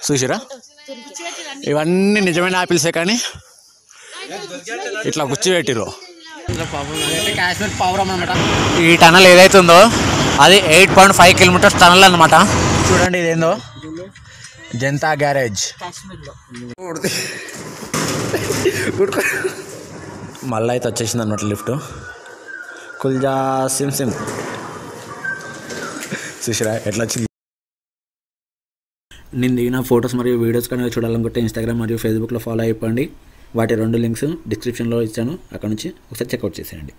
చూసిరా ఇవన్నీ నిజమైన ఆపిల్సే కానీ ఇట్లా గుచ్చి పెట్టిరు. కాశ్మీర్ పవరం అనమాట. ఈ టనల్ ఏదైతే ఉందో అది 8.5 కిలోమీటర్స్ టనల్ అనమాట. చూడండి ఇదేందో జనతా గ్యారేజ్. మళ్ళీ అయితే వచ్చేసింది అనమాట లిఫ్ట్. కుల్జా సిమ్ సిమ్ చూసిరా ఎట్లా వచ్చింది. నేను దిగిన ఫొటోస్ మరియు వీడియోస్ కనుక చూడాలనుకుంటే ఇన్స్టాగ్రామ్ మరియు ఫేస్బుక్లో ఫాలో అయిపోండి. వాటి 2 లింక్స్ డిస్క్రిప్షన్లో ఇచ్చాను, అక్కడ నుంచి ఒకసారి చెక్అవుట్ చేసేయండి.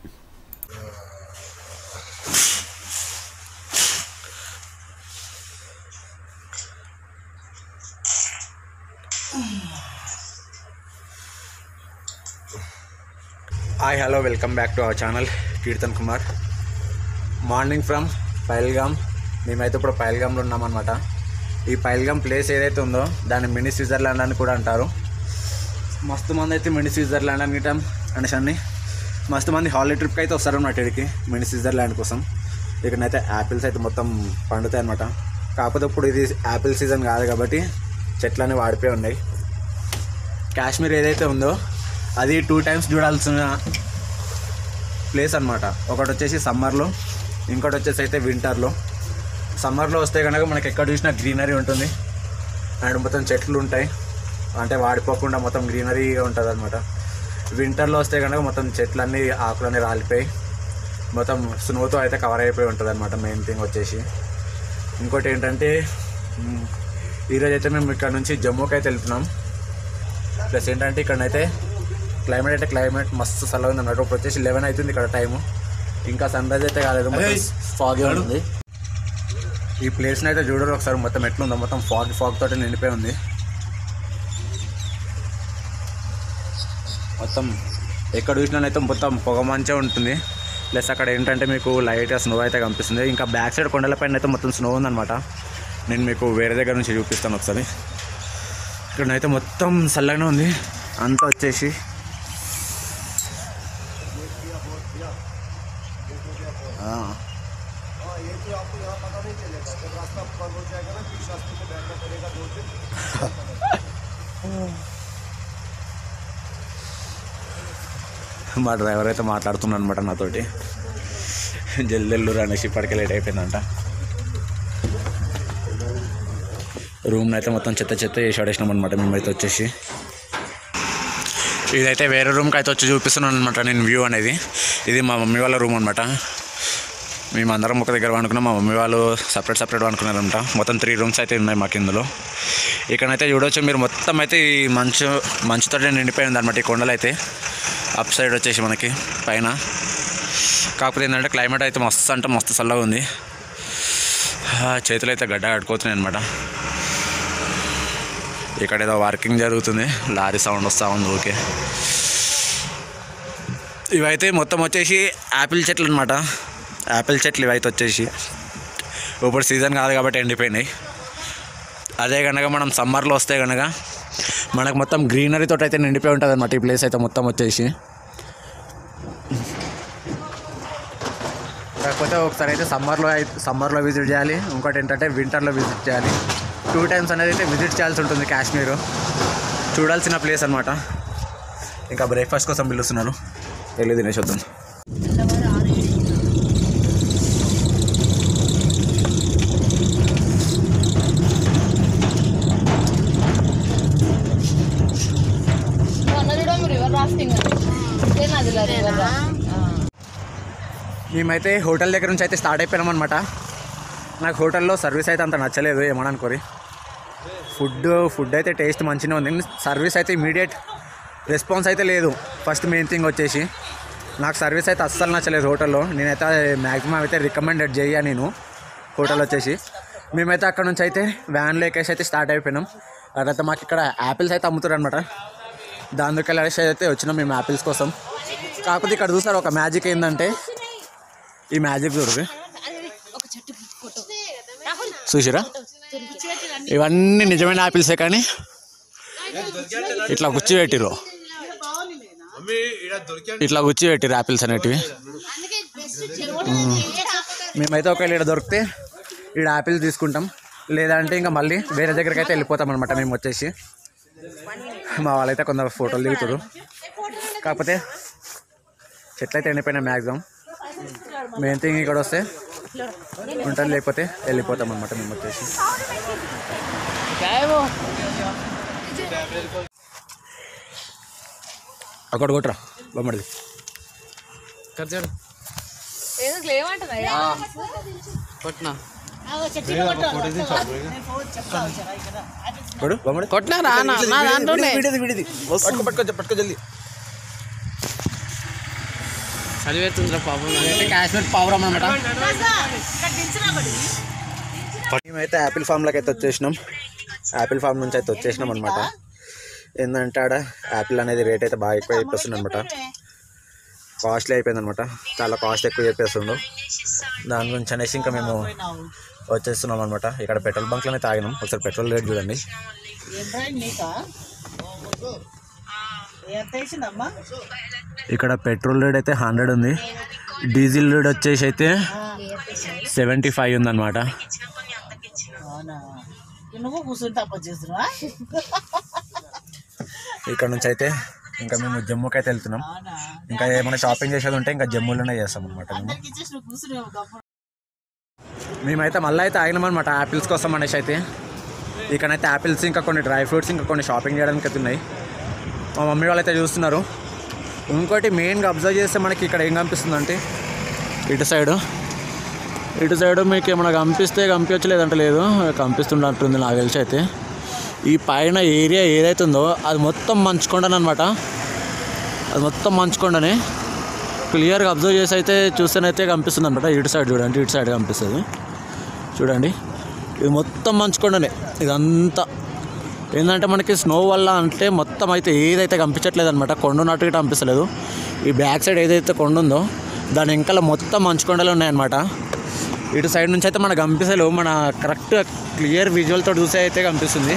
Hi hello welcome back to our channel kirtan Kumar. Morning from Pahalgam. మేమైతే ఇప్పుడు పహల్గామ్లో ఉన్నామన్నమాట. ఈ పహల్గామ్ ప్లేస్ ఏదైతే ఉందో దాన్ని మినీ స్విట్జర్లాండ్ అని కూడా అంటారు. మస్తు మంది అయితే మినీ స్విట్జర్లాండ్ అనటం అనేసి మస్తు మంది హాలిడే ట్రిప్కి అయితే వస్తారన్నమాట ఇక్కడికి మినీ స్విట్జర్లాండ్ కోసం. ఇక్కడనైతే యాపిల్స్ అయితే మొత్తం పండుతాయి అన్నమాట. కాకపోతే ఇప్పుడు ఇది యాపిల్ సీజన్ కాదు కాబట్టి చెట్లన్నీ వాడిపోయి ఉన్నాయి. కాశ్మీర్ ఏదైతే ఉందో అది 2 టైమ్స్ చూడాల్సిన ప్లేస్ అనమాట. ఒకటి వచ్చేసి సమ్మర్లో, ఇంకోటి వచ్చేసి అయితే వింటర్లో. సమ్మర్లో వస్తే కనుక మనకి ఎక్కడ చూసినా గ్రీనరీ ఉంటుంది అండ్ మొత్తం చెట్లు ఉంటాయి, అంటే వాడిపోకుండా మొత్తం గ్రీనరీగా ఉంటుంది అనమాట. వింటర్లో వస్తే కనుక మొత్తం చెట్లన్నీ ఆకులన్నీ రాలిపోయి మొత్తం స్నోతో అయితే కవర్ అయిపోయి ఉంటుంది అనమాట. మెయిన్ థింగ్ వచ్చేసి ఇంకోటి ఏంటంటే ఈరోజు అయితే మేము ఇక్కడ నుంచి జమ్మూకి అయితే వెళ్తున్నాం. ప్లస్ ఏంటంటే ఇక్కడనైతే క్లైమేట్ మస్తు చల్లగా ఉంది అన్నట్టు. ఇప్పుడు వచ్చేసి 11 అవుతుంది ఇక్కడ టైము, ఇంకా సన్ రైజ్ అయితే కాలేదు, ఫాగ్ ఉంది. ఈ ప్లేస్ని అయితే చూడరు ఒకసారి, మొత్తం ఎట్లుందో మొత్తం ఫాగ్ తోటి నిండిపోయి ఉంది. మొత్తం ఎక్కడ చూసినానైతే మొత్తం పొగ మంచిగా ఉంటుంది. ప్లస్ అక్కడ ఏంటంటే మీకు లైట్గా స్నో అయితే కనిపిస్తుంది. ఇంకా బ్యాక్ సైడ్ కొండలపైన అయితే మొత్తం స్నో ఉందన్నమాట. నేను మీకు వేరే దగ్గర నుంచి చూపిస్తాను ఒకసారి. ఇక్కడనైతే మొత్తం చల్లగానే ఉంది అంతా వచ్చేసి. మా డ్రైవర్ అయితే మాట్లాడుతున్నాడు అనమాట నాతోటి, జల్దెల్లురు అనేసి ఇప్పటికే లేట్ అయిపోయిందంట. రూమ్ని అయితే మొత్తం చెత్త చేసి ఆడేసినాం అనమాట మేమైతే వచ్చేసి. ఇదైతే వేరే రూమ్కి అయితే వచ్చి చూపిస్తున్నాను అనమాట నేను వ్యూ అనేది. ఇది మా మమ్మీ వాళ్ళ రూమ్ అనమాట. మేమందరం ఒక దగ్గర వండుకున్నాం, మా మమ్మీ వాళ్ళు సపరేట్ వండుకున్నారంట. మొత్తం 3 రూమ్స్ అయితే ఉన్నాయి మాకు ఇందులో. ఇక్కడైతే చూడవచ్చు మీరు, మొత్తం అయితే ఈ మంచుతో నిండిపోయింది అనమాట ఈ కొండలు అయితే. అప్ సైడ్ వచ్చేసి మనకి పైన. కాకపోతే ఏంటంటే క్లైమేట్ అయితే మస్తు అంటే మస్తు చల్లగా ఉంది. చేతులు అయితే గడ్డ కట్టుకోతున్నాయి అనమాట. ఇక్కడ ఏదో వర్కింగ్ జరుగుతుంది, లారీ సౌండ్ వస్తూ ఉంది. ఓకే, ఇవైతే మొత్తం వచ్చేసి యాపిల్ చెట్లు అనమాట. యాపిల్ చెట్లు ఇవైతే వచ్చేసి ఇప్పుడు సీజన్ కాదు కాబట్టి ఎండిపోయినాయి. అదే కనుక మనం సమ్మర్లో వస్తే కనుక మనకు మొత్తం గ్రీనరీతో అయితే నిండిపోయి ఉంటుంది అనమాట ఈ ప్లేస్ అయితే మొత్తం వచ్చేసి. కాకపోతే ఒకసారి అయితే సమ్మర్లో విజిట్ చేయాలి, ఇంకోటి ఏంటంటే వింటర్లో విజిట్ చేయాలి. 2 టైమ్స్ అనేది అయితే విజిట్ చేయాల్సి ఉంటుంది కాశ్మీర్. చూడాల్సిన ప్లేస్ అనమాట. ఇంకా బ్రేక్ఫాస్ట్ కోసం పిలుస్తున్నారు, వెళ్ళి తినేసి వద్దాం. మేమైతే హోటల్ దగ్గర నుంచి అయితే స్టార్ట్ అయిపోయినాం అనమాట. నాకు హోటల్లో సర్వీస్ అయితే అంత నచ్చలేదు, ఏమని అనుకోరి. ఫుడ్ అయితే టేస్ట్ మంచిగా ఉంది, సర్వీస్ అయితే ఇమీడియట్ రెస్పాన్స్ అయితే లేదు. ఫస్ట్ మెయిన్ థింగ్ వచ్చేసి నాకు సర్వీస్ అయితే అస్సలు నచ్చలేదు హోటల్లో. నేనైతే మ్యాక్సిమం అయితే రికమెండెడ్ చేయ నేను హోటల్ వచ్చేసి. మేమైతే అక్కడ నుంచి అయితే వ్యాన్లో ఎక్కేసి అయితే స్టార్ట్ అయిపోయినాం. అక్కడైతే మాకు ఇక్కడ యాపిల్స్ అయితే అమ్ముతారు అనమాట. దానికి వెళ్ళేసి అయితే వచ్చినాం మేము యాపిల్స్ కోసం. కాకపోతే ఇక్కడ చూసారు ఒక మ్యాజిక్ ఏంటంటే, ఈ మ్యాజిక్ చూడరు చూసిరా ఇవన్నీ నిజమైన యాపిల్సే కానీ ఇట్లా గుచ్చి పెట్టిరు యాపిల్స్ అనేటివి. మేమైతే ఒకవేళ ఇక్కడ దొరికితే ఇక్కడ యాపిల్స్ తీసుకుంటాం. లేదంటే ఇంకా మళ్ళీ వేరే దగ్గరికి అయితే వెళ్ళిపోతాం అనమాట మేము వచ్చేసి. మా వాళ్ళైతే కొందరు ఫోటోలు దిగుతారు, కాకపోతే చెట్లు అయితే ఎండిపోయినా మ్యాక్సిమం. మెయిన్ థింగ్ ఇక్కడ వస్తే ఉంటుంది, లేకపోతే వెళ్ళిపోతాం అనమాట మేము వచ్చేసి. అక్కడ కొట్టరా బొమ్మడిది పట్టుకో జల్దీ. చదివేస్తుందిరా పాపం, కాశ్మీర్ పావురం అనమాట. మేమైతే యాపిల్ ఫామ్లోకి అయితే వచ్చేసినాం. యాపిల్ ఫామ్ నుంచి అయితే వచ్చేసినాం అనమాట. ఏంటంటే ఆడ యాపిల్ అనేది రేట్ అయితే బాగా ఎక్కువ చెప్పేస్తుంది అనమాట. కాస్ట్లీ అయిపోయింది అనమాట, చాలా కాస్ట్ ఎక్కువ చెప్పేస్తుండు. దాని గురించి అనేసి ఇంకా మేము వచ్చేస్తున్నాం అనమాట. ఇక్కడ పెట్రోల్ బంక్లోనే తాగినాం. ఒకసారి పెట్రోల్ రేట్ చూడండి. ఇక్కడ పెట్రోల్ రేట్ అయితే 100 ఉంది, డీజిల్ రేట్ వచ్చేసి అయితే 75 ఉందన్నమాట. ఇక్కడ నుంచి అయితే ఇంకా మేము జమ్మూకి అయితే వెళ్తున్నాం. ఇంకా ఏమైనా షాపింగ్ చేసేది ఉంటే ఇంకా జమ్మూలోనే చేస్తాం అనమాట. మేమైతే మళ్ళీ అయితే ఆగినామన్నమాట యాపిల్స్ కోసం అనేసి. అయితే ఇక్కడైతే యాపిల్స్, ఇంకా కొన్ని డ్రై ఫ్రూట్స్, ఇంకా కొన్ని షాపింగ్ చేయడానికి అయితే ఉన్నాయి. మా మమ్మీ వాళ్ళు అయితే చూస్తున్నారు. ఇంకోటి మెయిన్గా అబ్జర్వ్ చేస్తే మనకి ఇక్కడ ఏం కనిపిస్తుందంటే ఇటు సైడు మీకు ఏమైనా కనిపించచ్చు, లేదంటే లేదు, కనిపిస్తుంటుంది నాకు తెలిసి. అయితే ఈ పైన ఏరియా ఏదైతే ఉందో అది మొత్తం మంచుకొండనమాట. అది మొత్తం మంచుకొండనే క్లియర్గా అబ్జర్వ్ చేసి అయితే చూస్తేనైతే కనిపిస్తుంది అనమాట. ఇటు సైడ్ చూడండి, ఇటు సైడ్ కనిపిస్తుంది చూడండి. ఇది మొత్తం మంచుకొండనే. ఇదంతా ఏంటంటే మనకి స్నో వల్ల అంటే మొత్తం అయితే ఏదైతే కనిపించట్లేదు అనమాట. కొండ ఉన్నట్టు ఇటు కనిపిస్తలేదు. ఈ బ్యాక్ సైడ్ ఏదైతే కొండ ఉందో దాని వెనకాల మొత్తం మంచుకొండలు ఉన్నాయన్నమాట. ఇటు సైడ్ నుంచి అయితే మనకు కనిపిస్తలేవు. మన కరెక్ట్ క్లియర్ విజువల్తో చూసే అయితే కనిపిస్తుంది.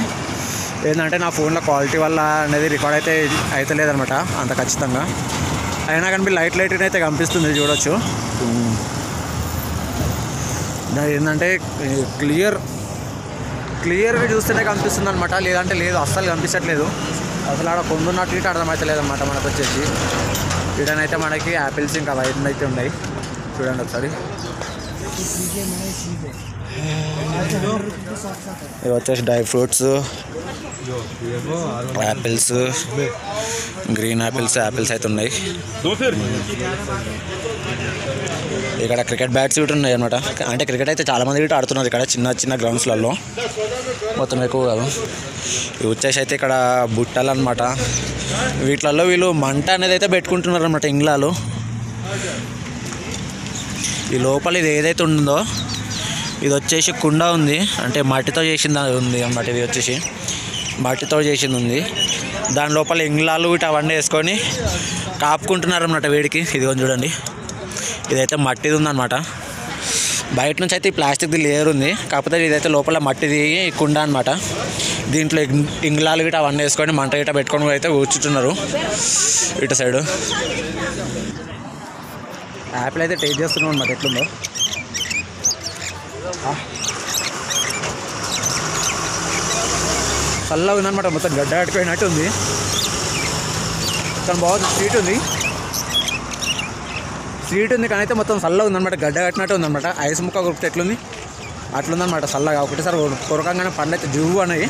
ఏంటంటే నా ఫోన్లో క్వాలిటీ వల్ల అనేది రికార్డ్ అయితే లేదనమాట అంత ఖచ్చితంగా. అయినా కానీ లైట్ అయితే కనిపిస్తుంది, చూడొచ్చు. ఏంటంటే క్లియర్గా చూస్తేనే కనిపిస్తుంది అనమాట, లేదంటే లేదు, అస్సలు కనిపించట్లేదు. అసలు ఆడ కొండున్నట్టు ఇటు అర్థమైతే లేదనమాట మనకు వచ్చేసి. ఇటనైతే మనకి యాపిల్స్ ఇంకా వైట్ అయితే ఉన్నాయి చూడండి ఒకసారి. ఇవి వచ్చేసి dry fruits, apples, green apples అయితే ఉన్నాయి. ఇక్కడ క్రికెట్ బ్యాట్స్ ఇటు ఉన్నాయి అనమాట. అంటే క్రికెట్ అయితే చాలామంది ఇటు ఆడుతున్నారు ఇక్కడ చిన్న గ్రౌండ్స్లలో, మొత్తం ఎక్కువ కాదు. ఇవి వచ్చేసి అయితే ఇక్కడ బుట్టలు అనమాట. వీటిలలో వీళ్ళు మంట అనేది అయితే పెట్టుకుంటున్నారు అనమాట ఇంగ్లాలు. ఈ లోపల ఇది ఏదైతే ఉందో ఇది వచ్చేసి కుండ ఉంది, అంటే మట్టితో చేసింది ఉంది అన్నమాట. ఇది వచ్చేసి మట్టితో చేసింది ఉంది. దాని లోపల ఇంగ్లాలు ఇటు అవన్నీ వేసుకొని కాపుకుంటున్నారు అన్నమాట వేడికి. ఇదిగో చూడండి, ఇదైతే మట్టిది ఉందన్నమాట. బయట నుంచి అయితే ఈ ప్లాస్టిక్ది లేయర్ ఉంది, కాకపోతే ఇదైతే లోపల మట్టిది కుండ అనమాట. దీంట్లో ఇంగ్లాలు గిట అవన్నీ వేసుకొని మంట గిట పెట్టుకొని అయితే కూర్చుంటున్నారు ఇటు సైడు. యాపిల్ అయితే టేస్ట్ చేస్తున్నాం అనమాట, ఎట్లుందో. చల్లగా ఉందన్నమాట, మొత్తం గడ్డ కట్టుకుపోయినట్టు ఉంది. మొత్తం బాగుంది, స్వీట్ ఉంది కానీ అయితే మొత్తం చల్లగా ఉందన్నమాట, గడ్డ కట్టినట్టు ఉందన్నమాట. ఐస్ ముక్క కొరికితే ఎట్లుంది అట్లుందన్నమాట చల్లగా. ఒకటేసారి కొరకంగానే పండ్లు అయితే జువ్వు అనేవి.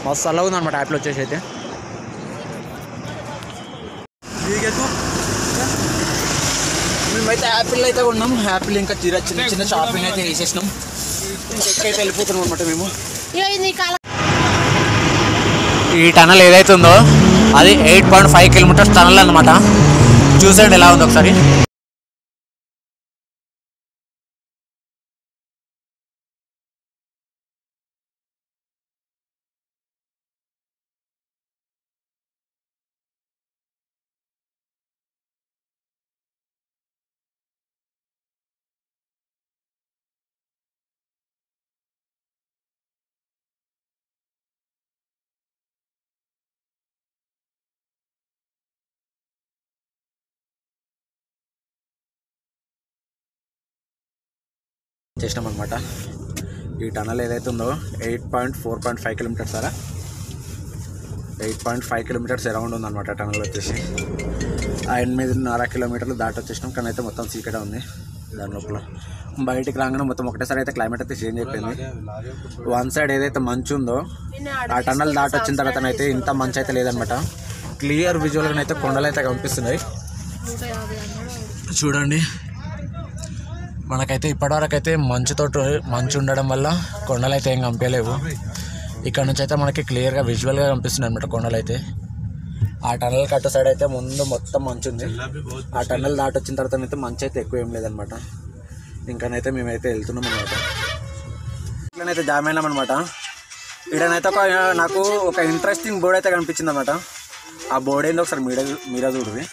మస్తు చల్లగా ఉందన్నమాట యాపిల్ వచ్చేసి అయితే. మేమైతే యాపిల్ అయితే కొన్నాం. యాపిల్ ఇంకా చిన్న షాపింగ్ అయితే చేసేసినాం. ఇంకెక్కడైతే వెళ్ళిపోతున్నాం అనమాట మేము. ఈ టనల్ ఏదైతే ఉందో అది 8.5 కిలోమీటర్స్ టనల్ అనమాట. చూసేయండి ఎలా ఉందో ఒకసారి. వచ్చేసినాం అనమాట. ఈ టనల్ ఏదైతే ఉందో 4.5 కిలోమీటర్స్ సారా 8.5 కిలోమీటర్స్ అరౌండ్ ఉందన్నమాట టనల్ వచ్చేసి. 8.5 కిలోమీటర్లు దాటి వచ్చేసినాం. కానీ అయితే మొత్తం సీకటే ఉంది దాని లోపల. బయటికి రాగానే మొత్తం ఒకటేసారి అయితే క్లైమేట్ అయితే చేంజ్ అయిపోయింది. వన్ సైడ్ ఏదైతే మంచు ఉందో ఆ టనల్ దాటి వచ్చిన తర్వాత అయితే ఇంత మంచు అయితే లేదనమాట. క్లియర్ విజువల్గా అయితే కొండలు అయితే కనిపిస్తున్నాయి చూడండి. మనకైతే ఇప్పటివరకు అయితే మంచు ఉండడం వల్ల కొండలు అయితే ఏం కనిపించలేవు. ఇక్కడ నుంచి అయితే మనకి క్లియర్గా విజువల్గా కనిపిస్తున్నాయి అనమాట కొండలు అయితే. ఆ టనల్ కట్టు సైడ్ అయితే ముందు మొత్తం మంచు ఉంది. ఆ టనల్ దాటి వచ్చిన తర్వాత అయితే మంచు అయితే ఎక్కువ ఏం లేదనమాట. ఇంకానైతే మేమైతే వెళ్తున్నాం అనమాట. ఇట్లనైతే జామ్ అయినాం అనమాట. ఇక్కడనైతే నాకు ఒక ఇంట్రెస్టింగ్ బోర్డ్ అయితే కనిపించింది అనమాట. ఆ బోర్డ్ ఏందో ఒకసారి మీరే చూడండి.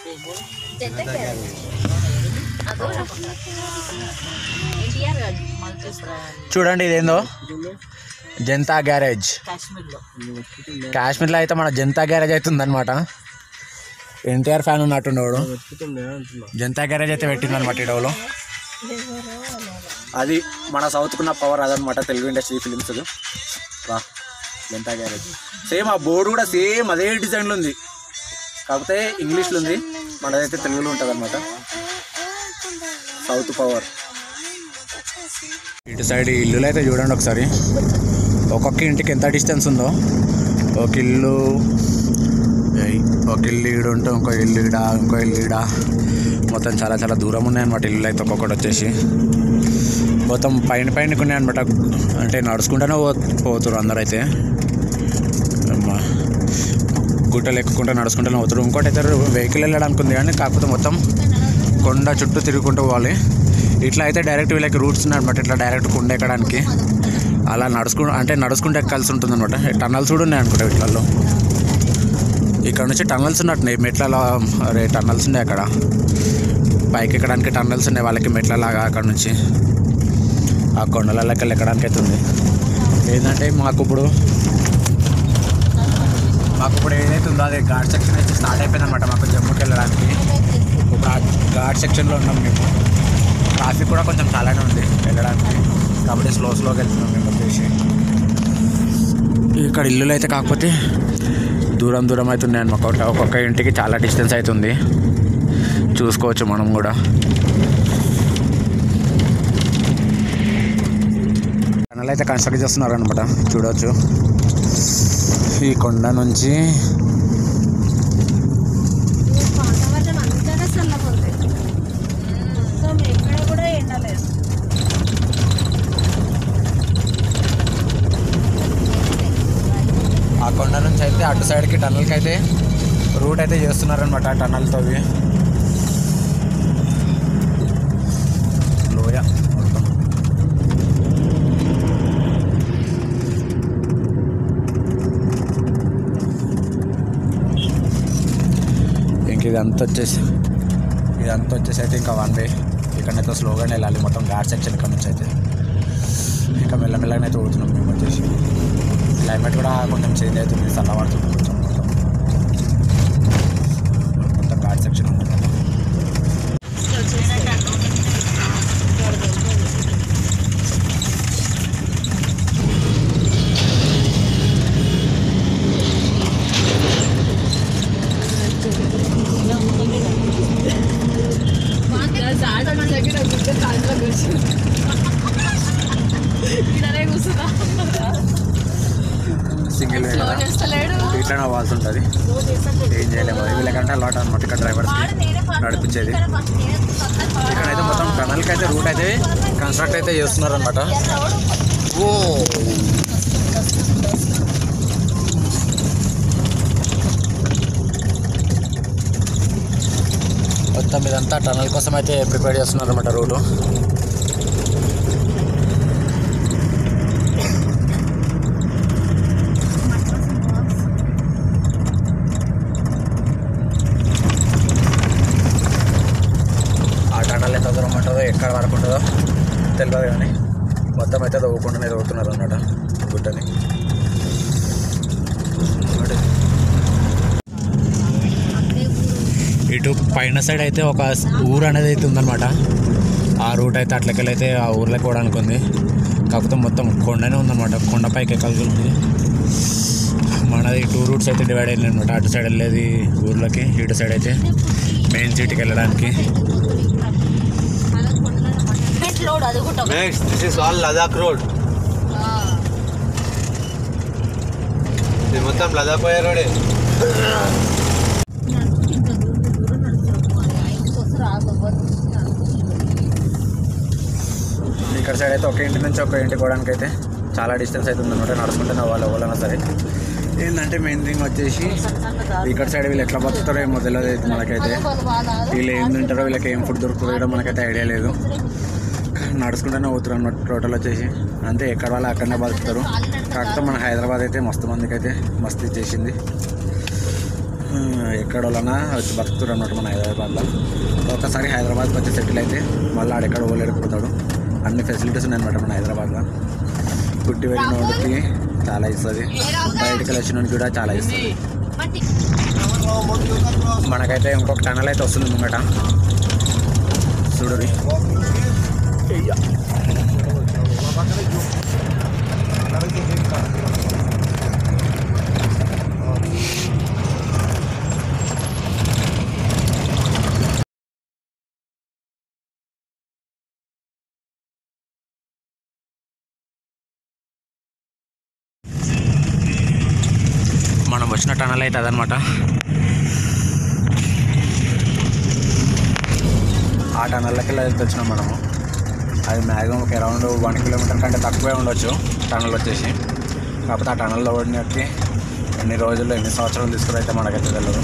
చూడండి ఇదేందో జనతా గ్యారేజ్. కాశ్మీర్లో అయితే మన జనతా గ్యారేజ్ అయితే ఉందన్నమాట. ఎన్టీఆర్ ఫ్యాన్ ఉన్నట్టుండేవాడు. జనతా గ్యారేజ్ అయితే పెట్టిందనమాట ఇడవలో. అది మన సౌత్కున్న పవర్ అదనమాట Telugu industry films. Janata garage same ఆ బోర్డు కూడా సేమ్ అదే డిజైన్లో ఉంది, కాకపోతే ఇంగ్లీష్లో ఉంది. మనదైతే తెలుగులో ఉంటుంది అనమాట. South power. ఇటు సైడ్ ఇల్లులు అయితే చూడండి ఒకసారి. ఒక్కొక్క ఇంటికి ఎంత డిస్టెన్స్ ఉందో. ఒక ఇల్లు ఈడు ఉంటే ఇంకో ఇల్లు ఈడ, ఇంకో ఇల్లు ఈడ, మొత్తం చాలా చాలా దూరం ఉన్నాయన్నమాట ఇల్లు అయితే. ఒక్కొక్కటి వచ్చేసి మొత్తం పైనకి ఉన్నాయన్నమాట. అంటే నడుచుకుంటూనే పోతురు అందరూ అయితే. గుట్టలు ఎక్కుకుంటూ నడుచుకుంటూనే పోతురు. ఇంకోటి అయితే వెహికల్ వెళ్ళడానికి ఉంది కానీ కాకపోతే మొత్తం కొండ చుట్టూ తిరుగుకుంటూ పోవాలి. ఇట్లా అయితే డైరెక్ట్ వీళ్ళకి రూట్స్ ఉన్నాయన్నమాట. ఇట్లా డైరెక్ట్ కొండ ఎక్కడానికి అలా నడుచుకుంటూ ఎక్కాల్సి ఉంటుంది అనమాట. టన్నల్స్ కూడా ఉన్నాయి అనుకుంటా వీటిలలో. ఇక్కడ నుంచి టన్నల్స్ ఉన్నట్టున్నాయి మెట్లలో. అరే టన్నల్స్ ఉన్నాయి అక్కడ పైకి ఎక్కడానికి. టన్నల్స్ ఉన్నాయి వాళ్ళకి మెట్లలాగా. అక్కడ నుంచి ఆ కొండలకి ఎక్కడానికి అయితే ఉంది. ఏంటంటే మాకు ఇప్పుడు ఏదైతే ఉందో అది ఘాట్ సెక్షన్ అయితే స్టార్ట్ అయిపోయింది అనమాట. మాకు జమ్మూకి వెళ్ళడానికి ఇప్పుడు ఆ ఘాట్ సెక్షన్లో ఉన్నాం మేము. ట్రాఫిక్ కూడా కొంచెం చాలానే ఉంది వెళ్ళడానికి, కాబట్టి స్లోగా వెళ్తున్నాం మేము వచ్చేసి. ఇక్కడ ఇల్లులు అయితే కాకపోతే దూరం అయితే ఉన్నాయన్నమాట. ఒక్కొక్క ఇంటికి చాలా డిస్టెన్స్ అవుతుంది. చూసుకోవచ్చు మనం కూడా. టనల్ అయితే కన్స్ట్రక్ట్ చేస్తున్నారు అనమాట. చూడవచ్చు ఈ కొండ నుంచి. ఆ కొండ నుంచి అయితే అటు సైడ్కి టనల్కి అయితే రూట్ అయితే చేస్తున్నారనమాట. ఆ టనల్తో లోయ మొత్తం. ఇంక ఇదంతా వచ్చేసి అయితే ఇంకా వన్ వే. ఇక్కడనైతే స్లోగానే వెళ్ళాలి మొత్తం ఘాట్ సెక్షన్. ఇక్కడ నుంచి అయితే ఇంకా మెల్లమెల్లగానే అయితే ఊడుతున్నాం మేము వచ్చేసి. క్లైమేట్ కూడా కొంచెం చేంజ్ అవుతుంది, చల్లబడుతుంది కొంచెం. మొత్తం ఘాట్ సెక్షన్ ఉంటుంది. సింగిల్ ఇట్లా అవ్వాల్సి ఉంటుంది. ఏం చేయలేము. వీళ్ళకంటే అలవాటు అనమాట ఇక్కడ డ్రైవర్స్కి నడిపించేది. ఇక్కడైతే మొత్తం టనల్కి అయితే రూట్ అయితే కన్స్ట్రక్ట్ అయితే చేస్తున్నారు అనమాట. మొత్తం ఇదంతా టనల్ కోసం అయితే ప్రిపేర్ చేస్తున్నారు అనమాట రూటు. ఎక్కడ వరకు ఉంటుందో తెలియదు కానీ మొత్తం అయితే తవ్వుకుంటూనే తవ్వుతున్నారు అన్నమాట గుట్టని. ఇటు పైన సైడ్ అయితే ఒక ఊరు అనేది అయితే ఉందన్నమాట. ఆ రూట్ అయితే అట్లకెళ్ళైతే ఆ ఊర్లోకి కూడా అనుకుంది. కాకపోతే మొత్తం కొండనే ఉందన్నమాట, కొండపైకి ఎక్కాల్సి ఉంది. మనది 2 రూట్స్ అయితే డివైడ్ అయింది అనమాట. అటు సైడ్ వెళ్ళేది ఊర్లోకి, ఇటు సైడ్ అయితే మెయిన్ సిటీకి వెళ్ళడానికి. This is all Ladakh road. ఇది మొత్తం లదాఖ్ పోయే రోడే. ఇక్కడ సైడ్ అయితే ఒక ఇంటి నుంచి ఒక ఇంటికి పోవడానికి అయితే చాలా డిస్టెన్స్ అయితే ఉందన్నమాట. నడుచుకుంటే వాళ్ళు ఎవరైనా సరే. ఏంటంటే మెయిన్ థింగ్ వచ్చేసి ఇక్కడ సైడ్ వీళ్ళు ఎట్లా బతుకుతారో ఏమో తెలియదు మనకైతే. వీళ్ళు ఏం తింటారో, వీళ్ళకి ఏం ఫుడ్ దొరుకుతుందో మనకైతే ఐడియా లేదు. నడుచుకుంటూనే పోతున్నారు అన్నమాట టోటల్ వచ్చేసి. అంతే, ఎక్కడ వాళ్ళు అక్కడనే బతుకుతారు. కాకపోతే మన హైదరాబాద్ అయితే మస్తు మందికి అయితే మస్తు ఇచ్చేసింది. ఎక్కడ వాళ్ళన్నా వచ్చి బతుకుతారు అన్నమాట మన హైదరాబాద్లో. ఒకసారి హైదరాబాద్కి వచ్చి సెటిల్ అయితే మళ్ళీ ఆడెక్కడ పోలేకపోతాడు. అన్ని ఫెసిలిటీస్ ఉన్నాయన్నమాట మన హైదరాబాద్లో. పుట్టి వెళ్ళిన వాడికి చాలా ఇస్తుంది, బయటకు వచ్చిన కూడా చాలా ఇస్తుంది. మనకైతే ఇంకొక టనల్ అయితే వస్తుంది ముంగట, చూడరి. మనం వచ్చిన టనల్ అయితే అదనమాట. ఆ టనల్లోకి వెళ్తే వచ్చినాం మనము. అది మ్యాక్సిమం ఒక అరౌండ్ 1 కిలోమీటర్ కంటే తక్కువే ఉండొచ్చు టనల్ వచ్చేసి. కాకపోతే ఆ టనల్లో ఓడినట్టు ఎన్ని రోజుల్లో ఎన్ని సంవత్సరాలు తీసుకురైతే మనకైతే తెలియదు.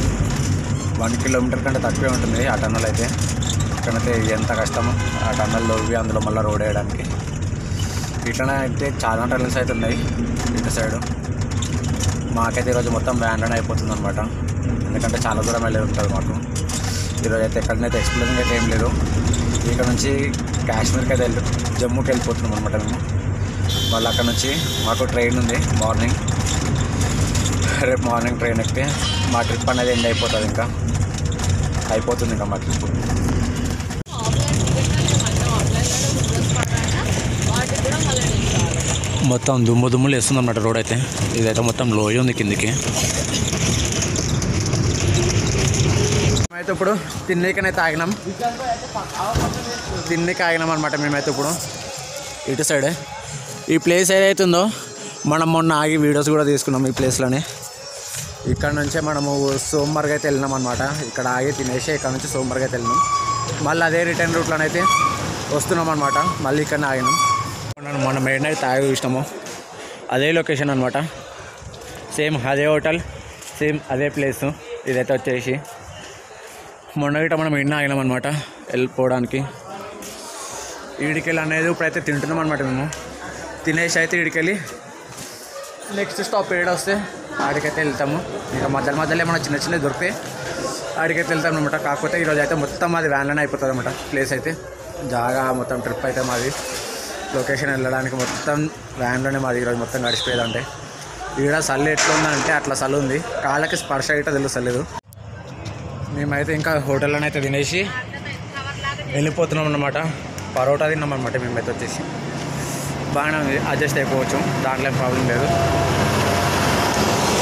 1 కిలోమీటర్ కంటే తక్కువే ఉంటుంది ఆ టనల్ అయితే. ఇక్కడైతే ఎంత కష్టమో ఆ టనల్లో అందులో మళ్ళీ రోడ్ వేయడానికి. ఇట్లనే అయితే చాలా టనల్స్ అయితే ఉన్నాయి ఇటు సైడు. మాకైతే ఈరోజు మొత్తం వ్యాన్లోనే అయిపోతుంది అనమాట. ఎందుకంటే చాలా దూరం వెళ్ళేది ఉంటుంది మాకు. ఈరోజు అయితే ఎక్కడనైతే ఎక్స్ప్లోరింగ్ అయితే ఏం లేదు. ఇక్కడ నుంచి కాశ్మీర్కి అయితే జమ్మూకి వెళ్ళిపోతున్నాం అనమాట మేము. మళ్ళీ అక్కడ నుంచి మాకు ట్రైన్ ఉంది మార్నింగ్. రేపు మార్నింగ్ ట్రైన్ ఎక్కితే మా ట్రిప్ అనేది ఎండ్ అయిపోతుంది. ఇంకా అయిపోతుంది ఇంకా మా ట్రిప్. మొత్తం దుమ్ములు వేస్తుంది అన్నమాట రోడ్ అయితే. ఇదైతే మొత్తం లోయ ఉంది కిందికి. మేమైతే ఇప్పుడు తిన్నీకనైతే ఆగినాం అనమాట. మేమైతే ఇప్పుడు ఇటు సైడే ఈ ప్లేస్ ఏదైతే ఉందో మనం మొన్న ఆగి వీడియోస్ కూడా తీసుకున్నాం ఈ ప్లేస్లోనే. ఇక్కడ నుంచే మనము సోమవారం అయితే వెళ్ళినాం అనమాట. ఇక్కడ ఆగి తినేసి ఇక్కడ నుంచి సోమవారం అయితే వెళ్ళినాం. మళ్ళీ అదే రిటర్న్ రూట్లోనైతే వస్తున్నాం అనమాట. మళ్ళీ ఇక్కడనే ఆగినాం. మొన్న మెయిన్ నైట్ తాగి చూసినాము, అదే లొకేషన్ అనమాట. సేమ్ అదే హోటల్, సేమ్ అదే ప్లేసు. ఇదైతే వచ్చేసి మొన్న గిట్ట మనం ఎన్న ఆగినాం అనమాట వెళ్ళిపోవడానికి. ఈడికెళ్ళి అనేది ఇప్పుడైతే తింటున్నాం అనమాట. మేము తినేసి అయితే ఈడికెళ్ళి నెక్స్ట్ స్టాప్ ఏడ వస్తే ఆడికైతే వెళ్తాము. ఇంకా మధ్యలో ఏమైనా చిన్న చిన్నవి దొరికితే ఆడికైతే వెళ్తాం అనమాట. కాకపోతే ఈరోజు అయితే మొత్తం మాది వ్యాన్లోనే అయిపోతుంది అనమాట. ప్లేస్ అయితే జాగా మొత్తం ట్రిప్ అయితే మాది. లొకేషన్ వెళ్ళడానికి మొత్తం వ్యాన్లోనే మాది ఈరోజు మొత్తం గడిచిపోయేదంటే. ఈడ చల్లు ఎట్లుందంటే అట్లా చల్లు ఉంది, కాళ్ళకి స్పర్శ అయితే తెలుస్తలేదు. మేమైతే ఇంకా హోటల్లోనే అయితే తినేసి వెళ్ళిపోతున్నాం అన్నమాట. పరోటా తిన్నాం అనమాట మేమైతే వచ్చేసి. బాగానే ఉంది, అడ్జస్ట్ అయిపోవచ్చు, దాంట్లో ఏం ప్రాబ్లం లేదు.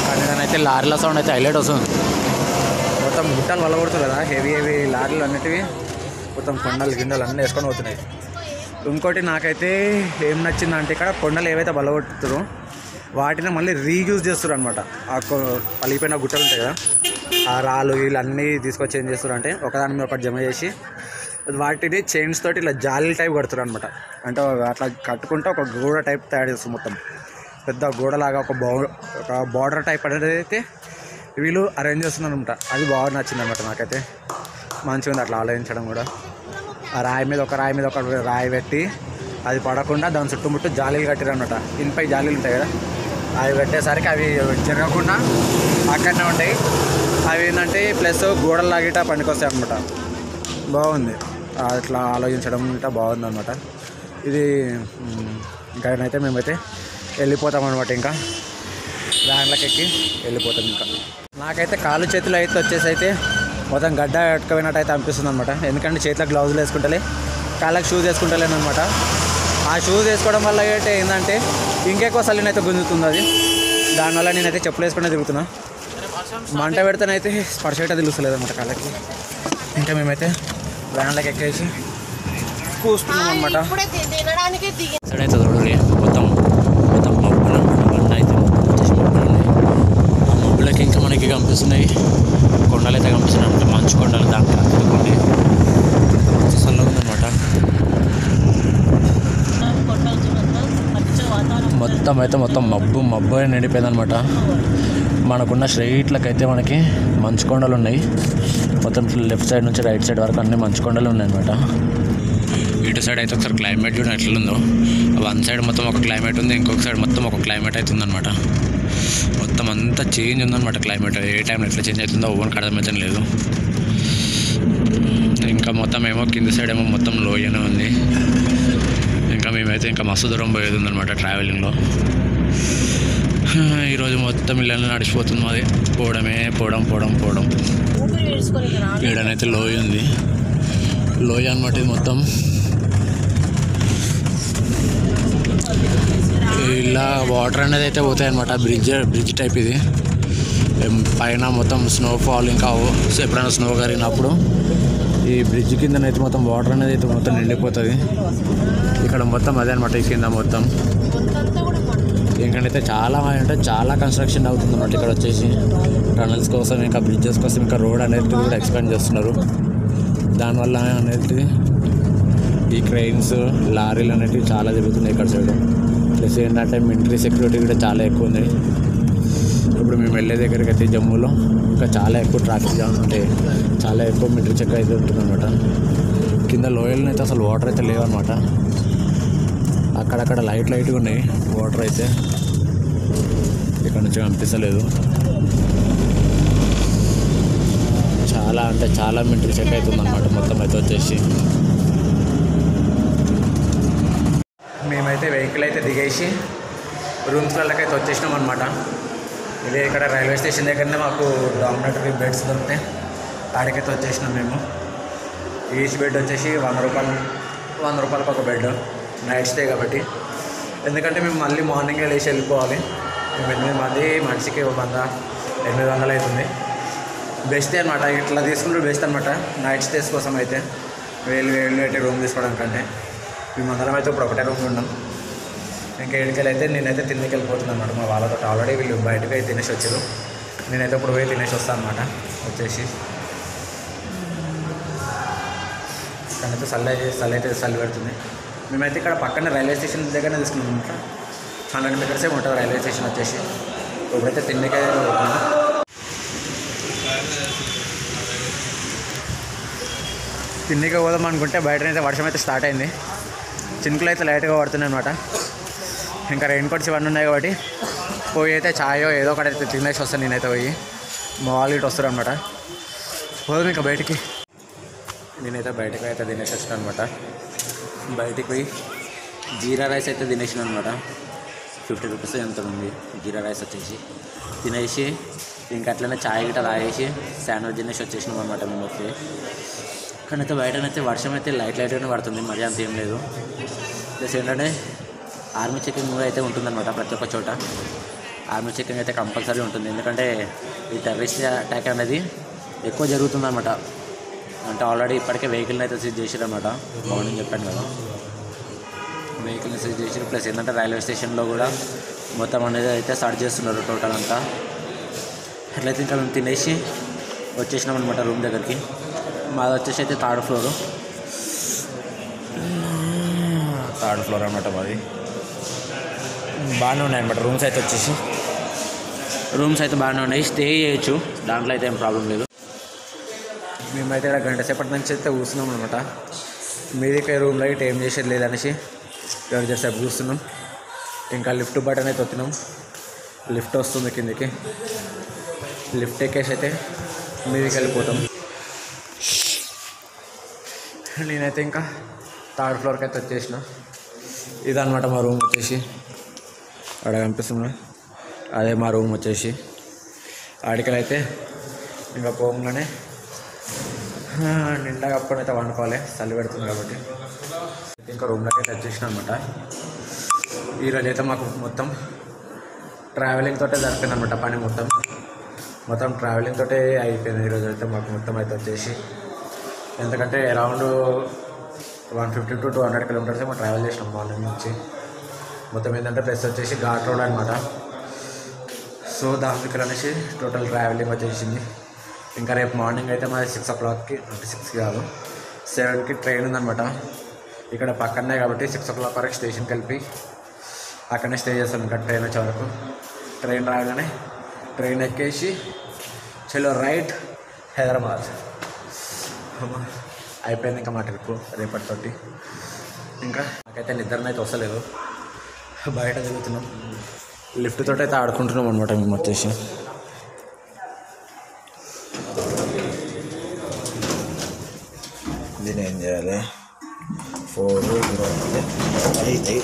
కానీ దానైతే లారీల సౌండ్ అయితే హైలైట్ వస్తుంది. మొత్తం గుట్టలు వల్లగొడుతుంది కదా, హెవీ లారీలు అన్నిటివి మొత్తం కొండలు గిండలు అన్నీ వేసుకొని పోతున్నాయి. ఇంకోటి నాకైతే ఏం నచ్చిందంటే ఇక్కడ కొండలు ఏవైతే బలగొట్టుతారో వాటిని మళ్ళీ రీయూజ్ చేస్తారు అనమాట. ఆ పలిగిపోయిన గుట్టలు ఉంటాయి కదా, ఆ రాళ్ళు వీళ్ళన్నీ తీసుకొచ్చి ఏం చేస్తారు అంటే ఒకదాని మీద ఒకటి జమ చేసి వాటిని చైన్స్ తోటి ఇలా జాలీ టైప్ కడుతారు అనమాట. అంటే అట్లా కట్టుకుంటే ఒక గోడ టైప్ తయారు చేస్తారు. మొత్తం పెద్ద గోడలాగా ఒక బార్డర్ టైప్ అనేది అయితే వీళ్ళు అరేంజ్ చేస్తున్నారు అనమాట. అది బాగా నచ్చింది అనమాట నాకైతే. మంచిగా ఉంది అట్లా ఆలోచించడం కూడా. ఆ రాయి మీద ఒక రాయి పెట్టి అది పడకుండా దాని చుట్టుముట్టు జాలీలు కట్టారు అనమాట. ఇన్పై జాలీలు ఉంటాయి కదా, అవి పెట్టేసరికి అవి జరగకుండా అక్కడనే ఉంటాయి. అవి ఏంటంటే ప్లస్ గోడలు లాగిట పనికొస్తాయి అనమాట. బాగుంది అట్లా ఆలోచించడం ఇంకా బాగుంది అనమాట. ఇది ఇంకనైతే మేమైతే వెళ్ళిపోతాం అనమాట. ఇంకా వ్యాన్లకు ఎక్కి వెళ్ళిపోతాం. ఇంకా నాకైతే కాళ్ళు చేతులు అయితే వచ్చేసి అయితే మొత్తం గడ్డ కట్టుకుపోయినట్టు అయితే అనిపిస్తుంది అనమాట. ఎందుకంటే చేతిలో గ్లౌజులు వేసుకుంటే కాళ్ళకి షూస్ వేసుకుంటలేను అనమాట. ఆ షూస్ వేసుకోవడం వల్ల అయితే ఏంటంటే ఇంకెక్కువ చలినైతే గుంజుతుంది అది. దానివల్ల నేనైతే చెప్పులు వేసుకునే తిరుగుతున్నా. మంట పెడితేనైతే స్పర్శ అయితే తెలుస్తలేదు అనమాట కాళ్ళకి. ఇంకా మేమైతే వ్యాన్లోకి ఎక్కేసి కూస్తున్నాం అనమాట. అయితే చూడండి మొత్తం మొత్తం మబ్బులు బండ అయితే వచ్చేసి మబ్బులు ఉన్నాయి. ఆ మబ్బులకి ఇంకా మనకి కనిపిస్తున్నాయి కొండలు అయితే కనిపిస్తున్నాయి అనమాట. మంచు కొండలు దాంట్లో అతుక్కొని మంచి చల్లగా ఉందన్నమాట. మొత్తం మబ్బు అని నిండిపోయింది అనమాట. మనకున్న స్ట్రైట్లకైతే మనకి మంచు కొండలు ఉన్నాయి. మొత్తం లెఫ్ట్ సైడ్ నుంచి రైట్ సైడ్ వరకు అన్ని మంచు కొండలు ఉన్నాయి అనమాట. ఇటు సైడ్ అయితే ఒకసారి క్లైమేట్ చూడండి ఎట్లుందో. వన్ సైడ్ మొత్తం ఒక క్లైమేట్ ఉంది, ఇంకొక సైడ్ మొత్తం ఒక క్లైమేట్ అయితే ఉందన్నమాట. మొత్తం అంతా చేంజ్ ఉందన్నమాట క్లైమేట్. ఏ టైంలో ఎట్లా చేంజ్ అవుతుందో ఓవరికి అర్థమవుతాం లేదు. ఇంకా మొత్తం ఏమో కింద సైడ్ ఏమో మొత్తం లోయనే ఉంది. ఇంకా మేమైతే ఇంకా మస్తు దూరం పోయేది ఉందన్నమాట ట్రావెలింగ్లో. ఈరోజు మొత్తం ఇళ్ళని నడిచిపోతుంది మాది. పోవడం ఈడనైతే లోయ ఉంది. లోయ అనమాట ఇది మొత్తం. ఇలా వాటర్ అనేది అయితే పోతాయి అనమాట. బ్రిడ్జ్ టైప్ ఇది. పైన మొత్తం స్నోఫాల్ ఇంకా ఎప్పుడైనా స్నో కరిగినప్పుడు ఈ బ్రిడ్జ్ కిందనైతే మొత్తం వాటర్ అనేది అయితే మొత్తం నిండిపోతుంది. ఇక్కడ మొత్తం అదే అనమాట. ఈ కింద మొత్తం ఇంకనైతే చాలా కన్స్ట్రక్షన్ అవుతుంది అన్నమాట. ఇక్కడ వచ్చేసి టనల్స్ కోసం ఇంకా బ్రిడ్జెస్ కోసం ఇంకా రోడ్ అనేది కూడా ఎక్స్పాండ్ చేస్తున్నారు. దానివల్ల అనేది ఈ క్రెయిన్స్ లారీలు అనేవి చాలా తిరుగుతున్నాయి ఇక్కడ సైడ్. ప్లస్ ఏంటంటే మిలిటరీ సెక్యూరిటీ కూడా చాలా ఎక్కువ ఉంది. ఇప్పుడు మేము వెళ్ళే దగ్గరికి అయితే జమ్మూలో ఇంకా చాలా ఎక్కువ ట్రాఫిక్ జామ్ అంటే చాలా ఎక్కువ మిలిటరీ చెక్ అయితే ఉంటుందన్నమాట. కింద లోయల్లో అయితే అసలు వాటర్ అయితే లేవన్నమాట. అక్కడక్కడ లైట్గా ఉన్నాయి వాటర్ అయితే. ఇక్కడ నుంచి కనిపిస్తలేదు. చాలా మిలిటరీ చెక్ అవుతుందన్నమాట మొత్తం అయితే వచ్చేసి. మేమైతే వెహికల్ అయితే దిగేసి రూమ్స్లకైతే వచ్చేసినాం అనమాట. ఇదే ఇక్కడ రైల్వే స్టేషన్ దగ్గరనే మాకు డామినేటరీ బెడ్స్ దొరుకుతాయి. ఆడికైతే వచ్చేసినాం మేము. ఈచ్ బెడ్ వచ్చేసి 100 రూపాయలకు ఒక బెడ్. నైట్ స్టే కాబట్టి. ఎందుకంటే మేము మళ్ళీ మార్నింగే లేచి వెళ్ళిపోవాలి. మేము 8 మంది, మనిషికి 800 అవుతుంది. బెస్ట్ అనమాట. ఇట్లా తీసుకుంటే బెస్ట్ అనమాట నైట్ స్టేస్ కోసం అయితే. వేలు అయితే రూమ్ తీసుకోవడం కంటే మేమందరం అయితే ఇప్పుడు ఒకటే రూమ్ ఉన్నాం. ఇంకా ఏడుకెళ్ళి అయితే నేనైతే తిండికి వెళ్ళిపోతున్నాను అనమాట. మా వాళ్ళతో ఆల్రెడీ వీళ్ళు బయటకు అయితే తినేసి వచ్చారు. నేనైతే ఇప్పుడు పోయి తినేసి వస్తాను అనమాట. వచ్చేసి తనైతే చలి పెడుతుంది. మేమైతే ఇక్కడ పక్కన రైల్వే స్టేషన్ దగ్గరనే తీసుకున్నాం అనమాట. 100 మీటర్సే ఉంటుంది రైల్వే స్టేషన్ వచ్చేసి. ఇప్పుడైతే తిండికి పోతున్నాం. తిండికి పోదాం అనుకుంటే బయటనైతే వర్షం అయితే స్టార్ట్ అయింది. చినుకులు అయితే లైట్గా పడుతున్నాయి అనమాట. ఇంకా రెయిన్ కోట్స్ ఇవన్నీ ఉన్నాయి కాబట్టి పోయి అయితే ఛాయో ఏదో ఒకటి అయితే తినేసి వస్తాను. నేనైతే పోయి మా వాళ్ళు ఇటు వస్తారు అనమాట. పోదాం ఇంకా బయటికి. నేనైతే బయటకు అయితే తినేసి వచ్చాను అనమాట. బయటికి పోయి జీరా రైస్ అయితే తినేసాను అనమాట. 50 రూపీస్ ఎంత ఉంది జీరా రైస్ వచ్చేసి. తినేసి ఇంకా అట్లనే ఛాయ్ గిట్ట తాగేసి శాండ్విచ్ తినేసి వచ్చేసినాం అనమాట మేము వచ్చి. కానీ అయితే బయటనైతే వర్షం అయితే లైట్గానే పడుతుంది, మరీ అంత ఏం లేదు. ప్లస్ ఏంటంటే ఆర్మీ చెకింగ్ కూడా అయితే ఉంటుందన్నమాట ప్రతి ఒక్క చోట. ఆర్మీ చెకింగ్ అయితే కంపల్సరీ ఉంటుంది. ఎందుకంటే ఈ టెర్రరిస్ట్ అటాక్ అనేది ఎక్కువ జరుగుతుందన్నమాట. అంటే ఆల్రెడీ ఇప్పటికే వెహికల్ని అయితే సీజ్ చేసారన్నమాట. మార్నింగ్ చెప్పాను కదా, వెహికల్ని సీజ్ చేసారు. ప్లస్ ఏంటంటే రైల్వే స్టేషన్లో కూడా మొత్తం అనేది అయితే స్టార్ట్ చేస్తున్నారు టోటల్ అంతా. అట్లయితే ఇంకా మేము తినేసి వచ్చేసినాం అనమాట రూమ్ దగ్గరికి. మాది వచ్చేసి అయితే థర్డ్ ఫ్లోర్ అనమాట. మాది బాగానే ఉన్నాయి అనమాట. రూమ్స్ అయితే బాగానే ఉన్నాయి, స్టే చేయొచ్చు, దాంట్లో అయితే ఏం ప్రాబ్లం లేదు. మేమైతే ఇక్కడ గంట సేపటి నుంచి అయితే కూర్చున్నాం అనమాట. మీదికే రూమ్లో అయితే ఏం చేసేది లేదనేసి ఇక్కడ చేసేపు కూర్చున్నాం. ఇంకా లిఫ్ట్ బటన్ అయితే వచ్చినాం. లిఫ్ట్ వస్తుంది కిందికి. లిఫ్ట్ ఎక్కేసి అయితే మీదికి వెళ్ళిపోతాం. నేనైతే ఇంకా థర్డ్ ఫ్లోర్కి అయితే వచ్చేసిన. ఇదనమాట మా రూమ్ వచ్చేసి. అక్కడ కనిపిస్తుంది, అదే మా రూమ్ వచ్చేసి. ఆడికలైతే ఇంకా పోగానే నిండా కప్పుకొని అయితే వండుకోవాలి, చలి పెడుతుంది కాబట్టి. ఇంకా రూమ్లోకి అయితే వచ్చేసిన అనమాట. ఈరోజు అయితే మాకు మొత్తం ట్రావెలింగ్ తోటే జరిపోయింది అనమాట. పని మొత్తం ట్రావెలింగ్ తోటే అయిపోయింది ఈరోజు అయితే మాకు మొత్తం అయితే వచ్చేసి. ఎందుకంటే అరౌండ్ 150 to 200 కిలోమీటర్స్ మేము ట్రావెల్ చేసినాం మార్నింగ్ నుంచి. మొత్తం ఏంటంటే ప్లస్ వచ్చేసి ఘాట్ రోడ్ అనమాట. సో దానికి అనేసి టోటల్ ట్రావెలింగ్ వచ్చేసింది. ఇంకా రేపు మార్నింగ్ అయితే మాది 6 o'clockకి, అంటే 6 కాదు 7కి ట్రైన్ ఉందన్నమాట. ఇక్కడ పక్కనే కాబట్టి 6 o'clock వరకు స్టేషన్కి వెళ్ళి అక్కడనే స్టే చేస్తాం. ఇంకా ట్రైన్ వచ్చే వరకు. ట్రైన్ రాగానే ట్రైన్ ఎక్కేసి చలో రైట్ హైదరాబాద్. అయిపోయింది ఇంకా మా ట్రిప్ రేపటితోటి. ఇంకా నాకైతే నిద్రనైతే వస్తలేదు, బయట తిరుగుతున్నాం. లిఫ్ట్ తోటి అయితే ఆడుకుంటున్నాం అనమాట మేము వచ్చేసి. దీన్ని ఏం చేయాలి 4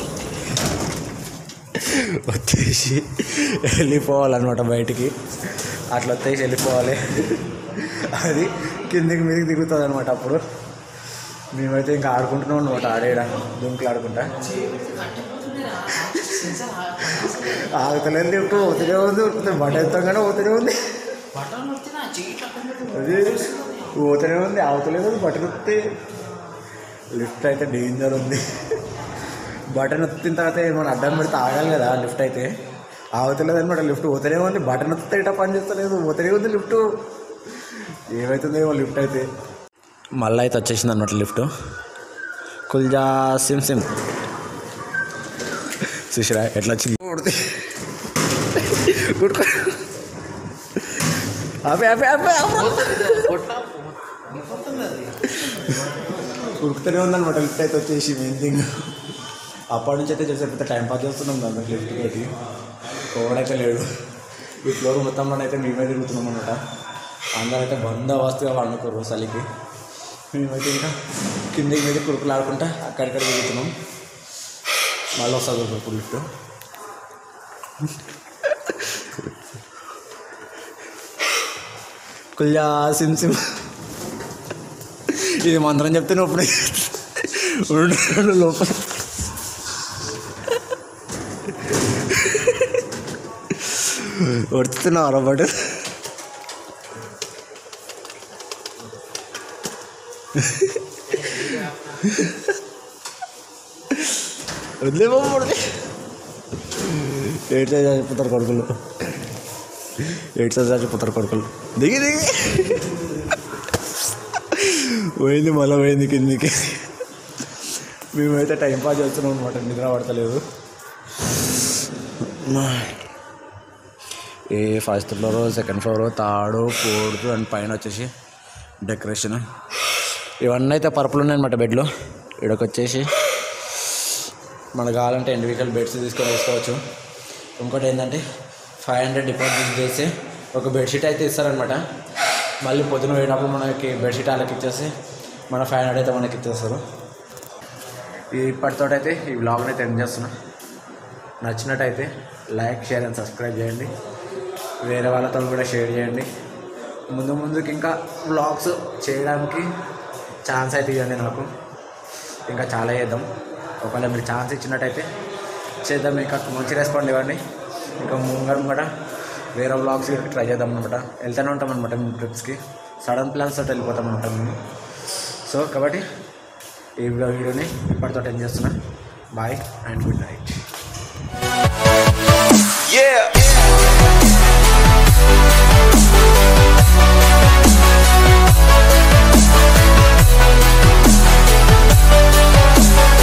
వచ్చేసి వెళ్ళిపోవాలన్నమాట బయటికి. అట్లా వచ్చేసి వెళ్ళిపోవాలి. అది కిందికి మీదకి దిగుతుంది అనమాట. అప్పుడు మేమైతే ఇంకా ఆడుకుంటున్నాం అనమాట. ఆడేయడం దుంకులు ఆడుకుంటా ఆగుతలేదు. లిఫ్ట్ పోతూనే ఉంది, ఉరుకుతుంది. బట్ట ఎత్తాగానే పోతూనే ఉంది, అది పోతూనే ఉంది, ఆగుతలేదు. బటన్ వస్తే లిఫ్ట్ అయితే డేంజర్ ఉంది. బటన్ వచ్చిన తర్వాత మనం అడ్డం పెడితే ఆగాలి కదా. లిఫ్ట్ అయితే ఆగుతలేదు అనమాట. లిఫ్ట్ పోతూనే ఉంది, బటన్ వస్తే ఇట్లా పని చేస్తలేదు, పోతూనే ఉంది లిఫ్ట్. ఏమవుతుందేమో లిఫ్ట్ అయితే. మళ్ళీ అయితే వచ్చేసింది అనమాట లిఫ్ట్. కుల్జా సిమ్ సిమ్ చూసిరా ఎట్లా వచ్చింది. ఉరుకుతూనే ఉందన్నమాట లిఫ్ట్ అయితే వచ్చేసి. మెయిన్ థింగ్ అప్పటి నుంచి అయితే చేసేపోతే టైం పాస్ చేస్తున్నాం దాంట్లో లిఫ్ట్ తోటి. కోవడైతే లేడు. ఈ ఫ్లోర్ మొత్తంలోనైతే మేమే తిరుగుతున్నాం అనమాట. అందరూ అయితే బందోబస్తుగా వండుకోరు చలికి. మేమైతే ఇంకా కిందికి మీద కురుకులు ఆడుకుంటా అక్కడిక్కడ తిరుగుతున్నాం. మళ్ళీ వస్తుంది కురుకులు లిఫ్ట్. కుల్జా సిమ్ సిమ్ ఇది మంత్రం చెప్తే నొప్పి లోపల. వడుతున్నావు అరబట్. వదిలేమో చచ్చిపోతారు కొడుకులు, చచ్చిపోతారు కొడుకులు. దిగి పోయింది, మళ్ళీ పోయింది కిందికి. మేమైతే టైం పాస్ చేస్తున్నాం అనమాట. నిద్ర పడతలేదు. ఏ first floor, second floor, third, fourth and పైన వచ్చేసి డెకరేషన్ ఇవన్నీ అయితే పర్పుల్ ఉన్నాయన్నమాట. బెడ్లో ఇక్కడికి వచ్చేసి మనకు కావాలంటే ఇండివిజువల్ బెడ్స్ తీసుకొని వేసుకోవచ్చు. ఇంకోటి ఏంటంటే 500 డిపాజిట్ చేసి ఒక బెడ్షీట్ అయితే ఇస్తారనమాట. మళ్ళీ పొద్దున పోయినప్పుడు మనకి బెడ్షీట్ వాళ్ళకి ఇచ్చేసి మన 500 అయితే మనకి ఇచ్చేస్తారు. ఇప్పటితో అయితే ఈ వ్లాగ్ని అయితే ఎండ్ చేస్తున్నా. నచ్చినట్టయితే లైక్, షేర్ అండ్ సబ్స్క్రైబ్ చేయండి. వేరే వాళ్ళతో కూడా షేర్ చేయండి. ముందుకి ఇంకా వ్లాగ్స్ చేయడానికి ఛాన్స్ అయితే ఇవ్వండి నాకు. ఇంకా చాలా చేద్దాం. ఒకవేళ మీరు ఛాన్స్ ఇచ్చినట్టయితే చేద్దాం. ఇంకా మంచి రెస్పాండ్ ఇవ్వండి. ఇంకా ముంగట వేరే వ్లాగ్స్ ట్రై చేద్దాం అనమాట. వెళ్తూనే ఉంటాం అనమాట మేము ట్రిప్స్కి. సడన్ ప్లాన్స్ తోటి వెళ్ళిపోతాం అనమాట మేము. సో కాబట్టి ఈ వీడియోని ఇప్పటితో ఎండ్ చేస్తున్నా. Bye and good night.